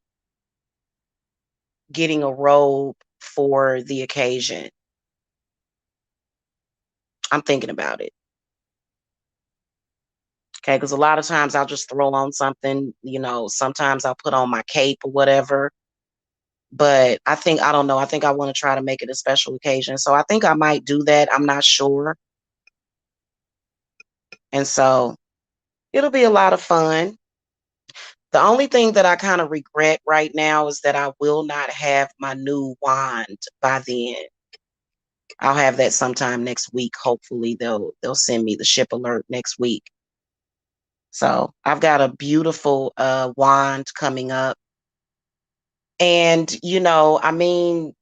getting a robe for the occasion. I'm thinking about it. Okay, because a lot of times I'll just throw on something, sometimes I'll put on my cape or whatever. But I don't know, I think I want to try to make it a special occasion. So I think I might do that. I'm not sure. And so it'll be a lot of fun. The only thing that I kind of regret right now is that I will not have my new wand by then. I'll have that sometime next week. Hopefully they'll send me the ship alert next week. So I've got a beautiful wand coming up. And, I mean,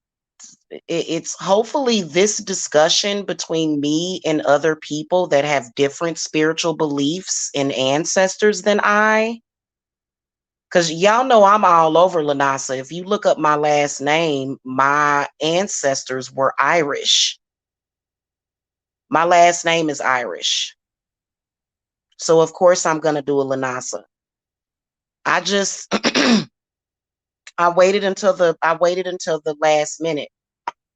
it's hopefully this discussion between me and other people that have different spiritual beliefs and ancestors than I. Because y'all know I'm all over Lanasa. If you look up my last name, my ancestors were Irish. My last name is Irish. So of course I'm gonna do a Lanasa. I just I waited until the last minute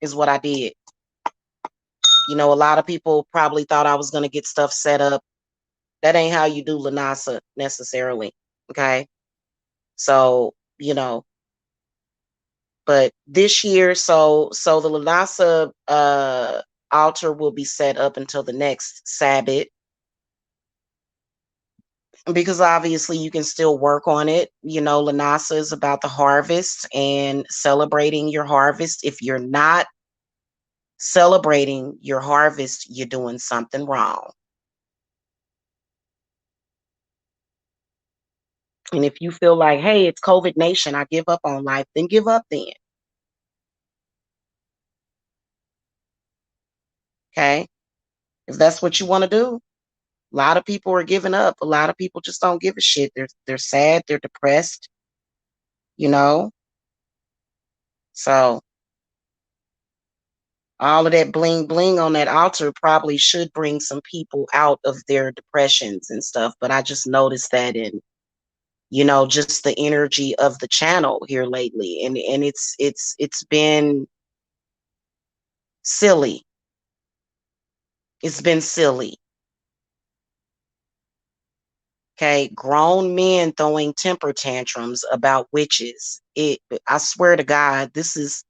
is what I did. A lot of people probably thought I was gonna get stuff set up. That ain't how you do Lanasa necessarily. Okay. So, but this year, so the Lanasa altar will be set up until the next Sabbath, because obviously you can still work on it. Lanasa is about the harvest and celebrating your harvest. If you're not celebrating your harvest, you're doing something wrong. And if you feel like, hey, it's COVID nation, I give up on life, then give up then. Okay. If that's what you want to do. A lot of people are giving up. A lot of people just don't give a shit. They're sad, they're depressed, you know. So all of that bling bling on that altar probably should bring some people out of their depressions and stuff. But I just noticed that in, just the energy of the channel here lately. And it's been silly. It's been silly. Okay, grown men throwing temper tantrums about witches. I swear to God, this is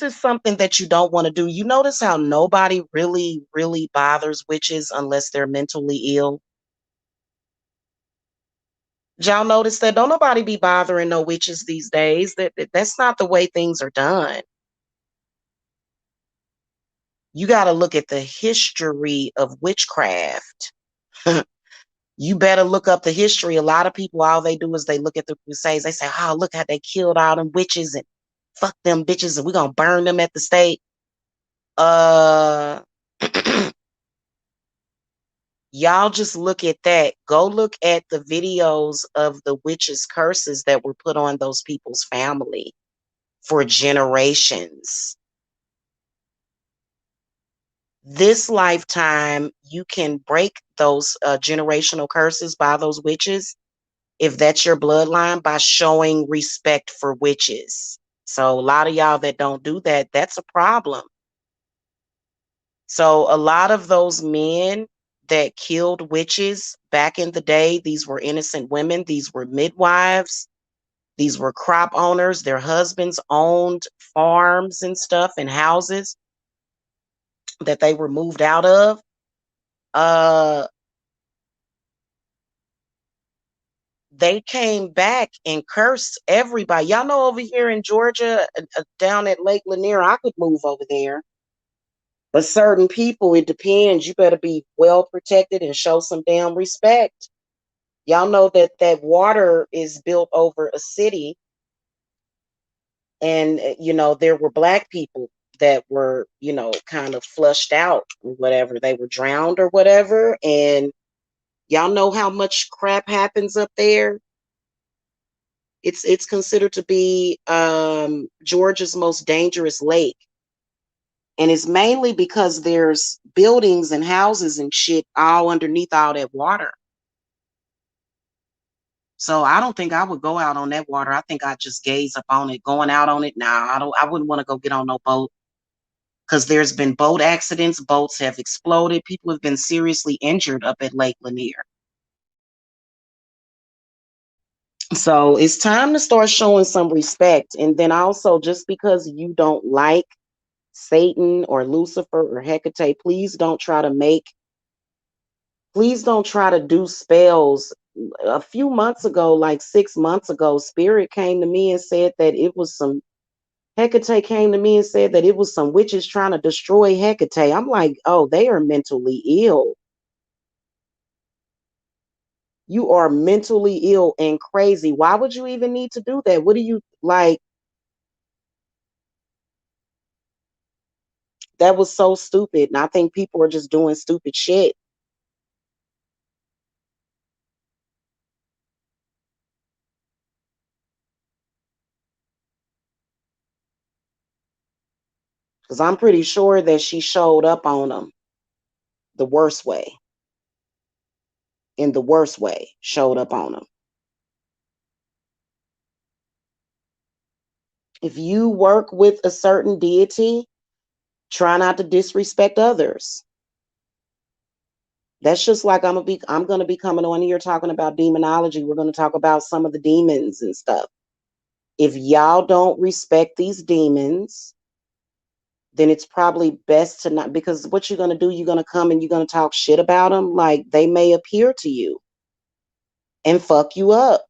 something that you don't want to do. You notice how nobody really, really bothers witches unless they're mentally ill? Did y'all notice that? Don't nobody be bothering no witches these days. That's not the way things are done. You got to look at the history of witchcraft. You better look up the history. A lot of people, all they do is they look at the Crusades. They say, oh, look how they killed all them witches and fuck them bitches and we're going to burn them at the stake. Y'all just look at that. Go look at the videos of the witches' curses that were put on those people's family for generations. This lifetime, you can break those generational curses by those witches, if that's your bloodline, by showing respect for witches. So a lot of y'all that don't do that, that's a problem. So a lot of those men that killed witches back in the day, these were innocent women, these were midwives, these were crop owners, their husbands owned farms and stuff and houses that they were moved out of. Uh they came back and cursed everybody. Y'all know over here in Georgia, down at Lake Lanier, I could move over there. But certain people, it depends. You better be well protected and show some damn respect. Y'all know that that water is built over a city, and there were black people that were kind of flushed out or whatever. They were drowned or whatever, and y'all know how much crap happens up there. It's considered to be Georgia's most dangerous lake, and it's mainly because there's buildings and houses and shit all underneath all that water. So I don't think I would go out on that water. I think I'd just gaze up on it. Going out on it, nah, I wouldn't want to go get on no boat, because there's been boat accidents. Boats have exploded. People have been seriously injured up at Lake Lanier. So it's time to start showing some respect. And then also, just because you don't like Satan or Lucifer or Hecate, please don't try to do spells. A few months ago, like 6 months ago, Spirit came to me and said that it was some Hecate came to me and said that it was some witches trying to destroy Hecate. I'm like, oh, they are mentally ill. You are mentally ill and crazy. Why would you even need to do that? What do you like? That was so stupid. And I think people are just doing stupid shit. Because I'm pretty sure that she showed up on them the worst way. In the worst way, showed up on them. If you work with a certain deity, try not to disrespect others. That's just like I'm gonna be coming on here talking about demonology. We're gonna talk about some of the demons and stuff. If y'all don't respect these demons, then it's probably best to not, because what you're gonna do, you're gonna come and you're gonna talk shit about them. Like, they may appear to you and fuck you up.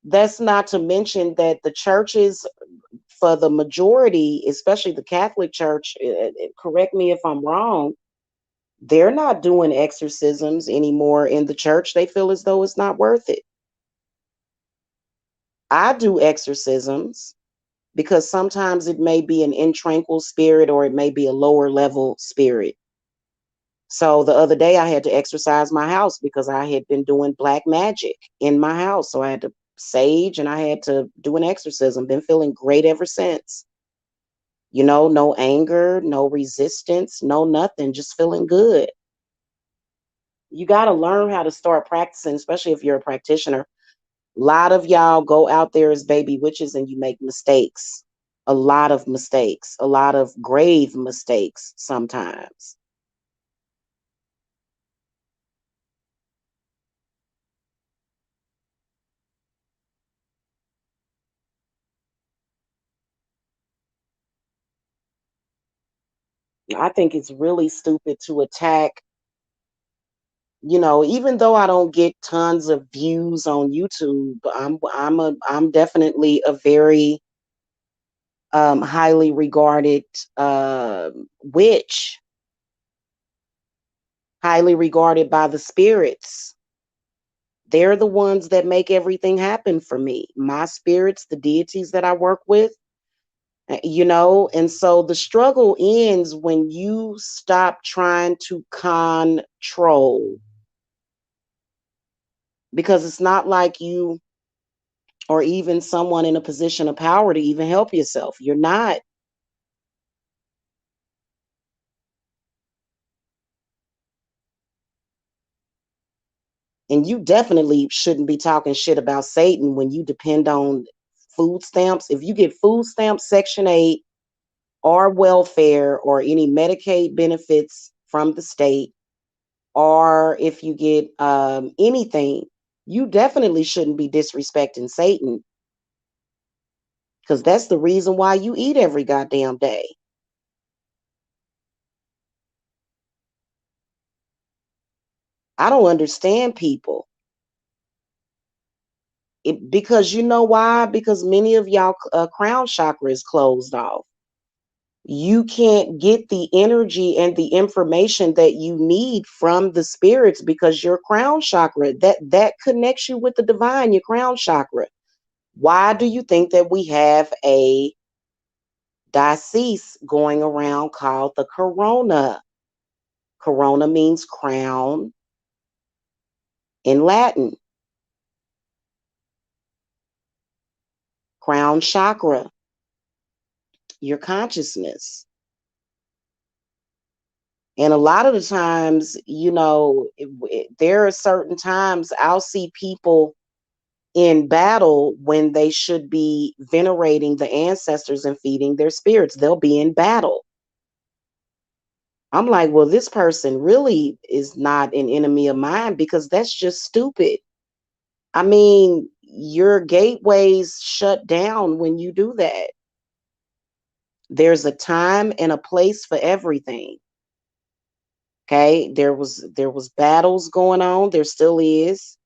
That's not to mention that the churches, for the majority, especially the Catholic Church, correct me if I'm wrong, they're not doing exorcisms anymore in the church. They feel as though it's not worth it. I do exorcisms because sometimes it may be an intranquil spirit or it may be a lower level spirit. So the other day I had to exorcise my house because I had been doing black magic in my house. So I had to sage and I had to do an exorcism. Been feeling great ever since. No anger, no resistance, no nothing, just feeling good. You got to learn how to start practicing, especially if you're a practitioner. A lot of y'all go out there as baby witches and you make mistakes. A lot of mistakes, a lot of grave mistakes sometimes. I think it's really stupid to attack, even though I don't get tons of views on YouTube. I'm definitely a very highly regarded witch, highly regarded by the spirits. They're the ones that make everything happen for me. My spirits, the deities that I work with, and so the struggle ends when you stop trying to control, because it's not like you or even someone in a position of power to even help yourself. You're not. And you definitely shouldn't be talking shit about Satan when you depend on food stamps. If you get food stamps, Section 8, or welfare, or any Medicaid benefits from the state, or if you get anything, you definitely shouldn't be disrespecting Satan, because that's the reason why you eat every goddamn day. I don't understand people. Because you know why? Because many of y'all crown chakra is closed off. You can't get the energy and the information that you need from the spirits because your crown chakra, that connects you with the divine, your crown chakra. Why do you think that we have a disease going around called the corona? Corona means crown in Latin. Crown chakra, your consciousness. And a lot of the times, there are certain times I'll see people in battle when they should be venerating the ancestors and feeding their spirits. They'll be in battle. I'm like, well, this person really is not an enemy of mine, because that's just stupid. I mean, your gateways shut down when you do that. There's a time and a place for everything. Okay? There was battles going on, there still is.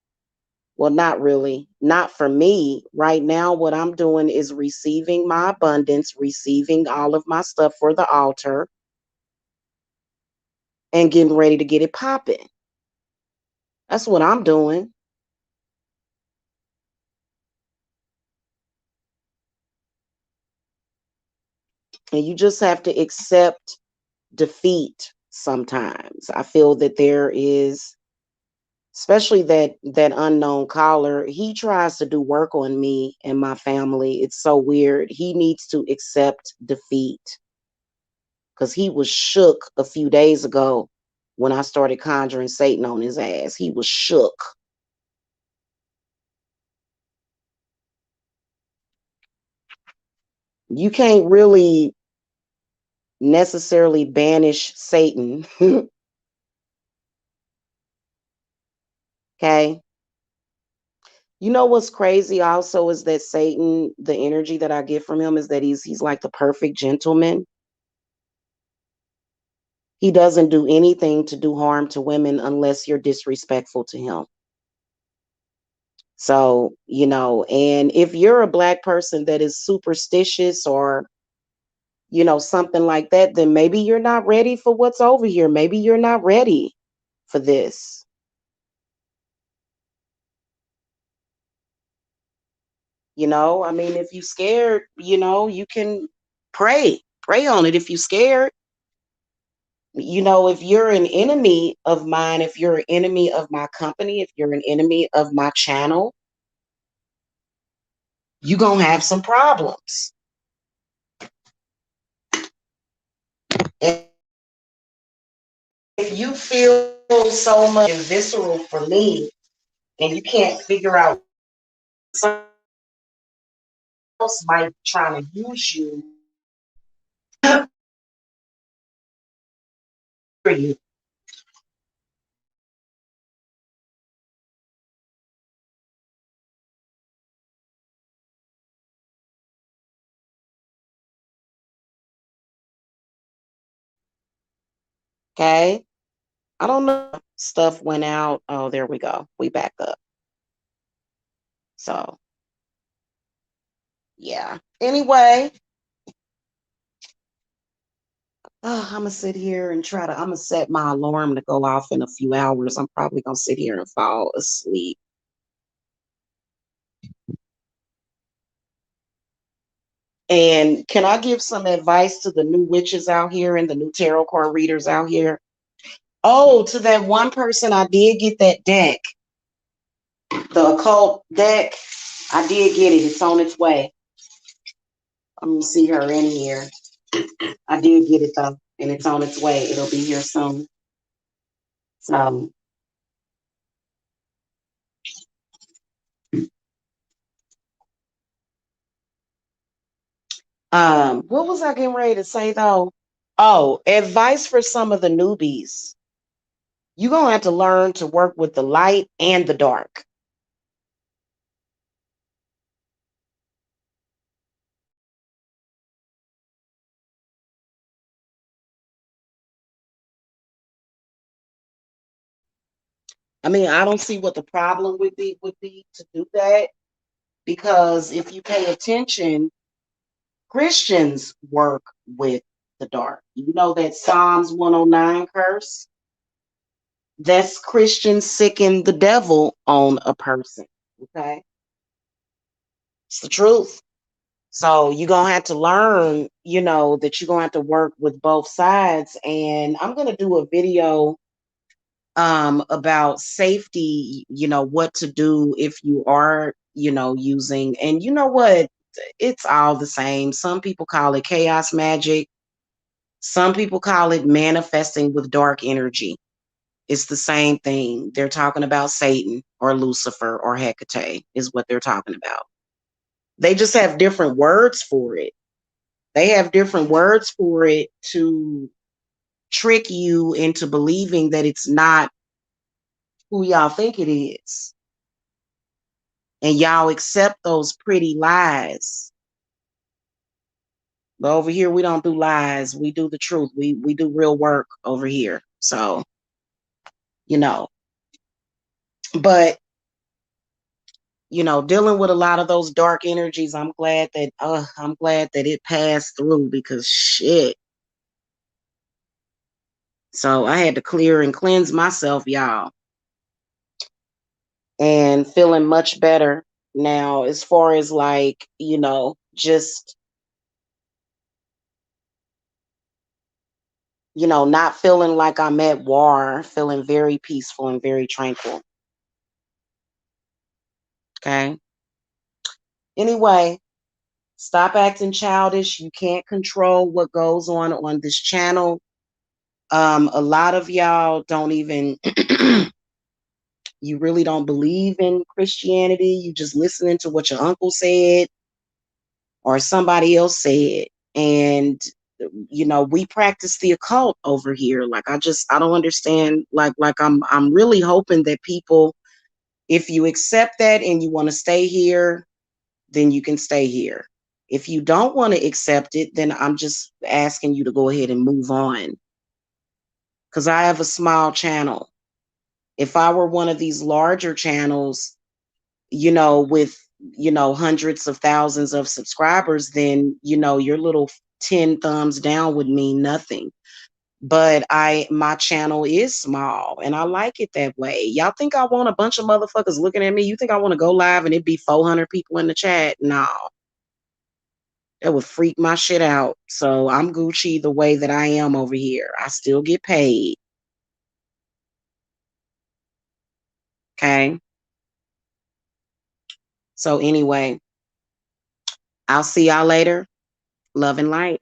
Well, not really. Not for me. Right now, what I'm doing is receiving my abundance, receiving all of my stuff for the altar, and getting ready to get it popping. That's what I'm doing. And you just have to accept defeat sometimes. I feel that there is, especially that unknown caller, he tries to do work on me and my family. It's so weird. He needs to accept defeat, because he was shook a few days ago when I started conjuring Satan on his ass. He was shook. You can't really necessarily banish Satan. Okay. You know what's crazy also is that Satan, the energy that I get from him is that he's like the perfect gentleman. He doesn't do anything to do harm to women unless you're disrespectful to him. So, and if you're a Black person that is superstitious, or something like that, then maybe you're not ready for what's over here. Maybe you're not ready for this. I mean, if you're scared, you can pray on it if you're scared. If you're an enemy of mine, if you're an enemy of my company, if you're an enemy of my channel, you're going to have some problems. And if you feel so much visceral for me and you can't figure out, someone else might be trying to use you for you. Okay. I don't know. Stuff went out. Oh, there we go. We back up. So, yeah. Anyway, I'm gonna sit here and I'm gonna set my alarm to go off in a few hours. I'm probably gonna sit here and fall asleep. And can I give some advice to the new witches out here and the new tarot card readers out here? Oh, to that one person, I did get that deck, the occult deck. I did get it. It's on its way. Let me see her in here. I did get it though, and it's on its way. It'll be here soon. So, what was I getting ready to say though? Oh, advice for some of the newbies. You're gonna have to learn to work with the light and the dark. I mean, I don't see what the problem would be to do that, because if you pay attention, Christians work with the dark. You know that Psalms 109 curse? That's Christians sicken the devil on a person. Okay? It's the truth. So you're gonna have to learn, that you're gonna have to work with both sides. And I'm gonna do a video about safety, what to do if you are, using, and you know what, it's all the same. Some people call it chaos magic, some people call it manifesting with dark energy. It's the same thing. They're talking about Satan or Lucifer or Hecate is what they're talking about. They just have different words for it. They have different words for it to trick you into believing that it's not who y'all think it is. And y'all accept those pretty lies. But over here, we don't do lies. We do the truth. We do real work over here. So, you know, but dealing with a lot of those dark energies, I'm glad that it passed through, because shit. So I had to clear and cleanse myself, y'all, and feeling much better now, as far as like, just, not feeling like I'm at war, feeling very peaceful and very tranquil. Okay. Anyway, stop acting childish. You can't control what goes on this channel. A lot of y'all don't even, you really don't believe in Christianity. You just listening to what your uncle said or somebody else said. And, we practice the occult over here. Like, I don't understand. Like I'm really hoping that people, if you accept that and you want to stay here, then you can stay here. If you don't want to accept it, then I'm just asking you to go ahead and move on. Because I have a small channel. If I were one of these larger channels, with, hundreds of thousands of subscribers, then, your little 10 thumbs down would mean nothing. But my channel is small and I like it that way. Y'all think I want a bunch of motherfuckers looking at me? You think I want to go live and it'd be 400 people in the chat? No. That would freak my shit out. So I'm Gucci the way that I am over here. I still get paid. Okay. So anyway, I'll see y'all later. Love and light.